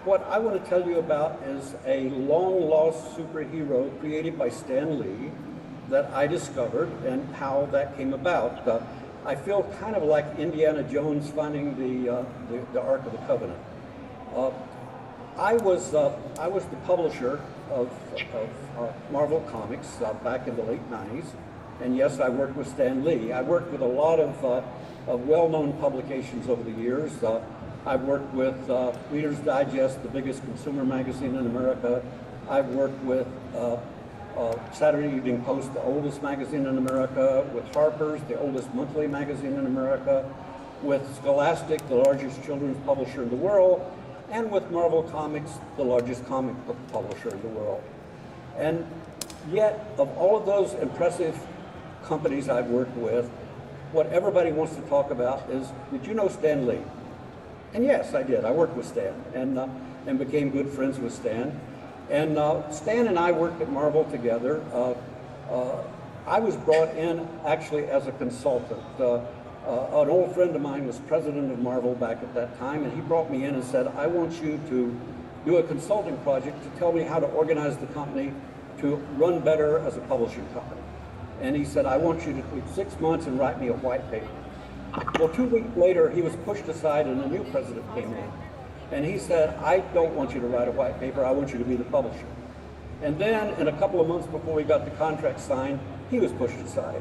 what I want to tell you about is a long-lost superhero created by Stan Lee that I discovered and how that came about. I feel kind of like Indiana Jones finding the Ark of the Covenant. I was the publisher of Marvel Comics back in the late 90s, and yes, I worked with Stan Lee. I worked with a lot of well-known publications over the years. I've worked with Reader's Digest, the biggest consumer magazine in America. I've worked with Saturday Evening Post, the oldest magazine in America, with Harper's, the oldest monthly magazine in America, with Scholastic, the largest children's publisher in the world, and with Marvel Comics, the largest comic book publisher in the world. And yet, of all of those impressive companies I've worked with, what everybody wants to talk about is, did you know Stan Lee? And yes, I did. I worked with Stan and became good friends with Stan. And Stan and I worked at Marvel together. I was brought in actually as a consultant. An old friend of mine was president of Marvel back at that time, and he brought me in and said, I want you to do a consulting project to tell me how to organize the company to run better as a publishing company. And he said, I want you to take 6 months and write me a white paper. Well, 2 weeks later, he was pushed aside and a new president came in. And he said, I don't want you to write a white paper, I want you to be the publisher. And then, in a couple of months before we got the contract signed, he was pushed aside.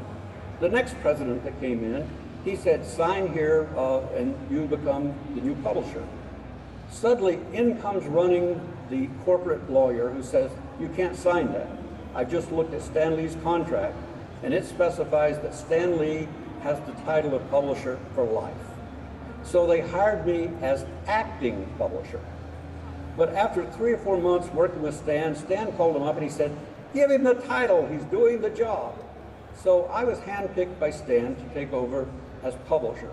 The next president that came in, he said, sign here and you become the new publisher. Suddenly, in comes running the corporate lawyer who says, you can't sign that. I just looked at Stan Lee's contract, and it specifies that Stan Lee has the title of publisher for life. So they hired me as acting publisher. But after 3 or 4 months working with Stan, Stan called him up and he said, give him the title, he's doing the job. So I was handpicked by Stan to take over as publisher.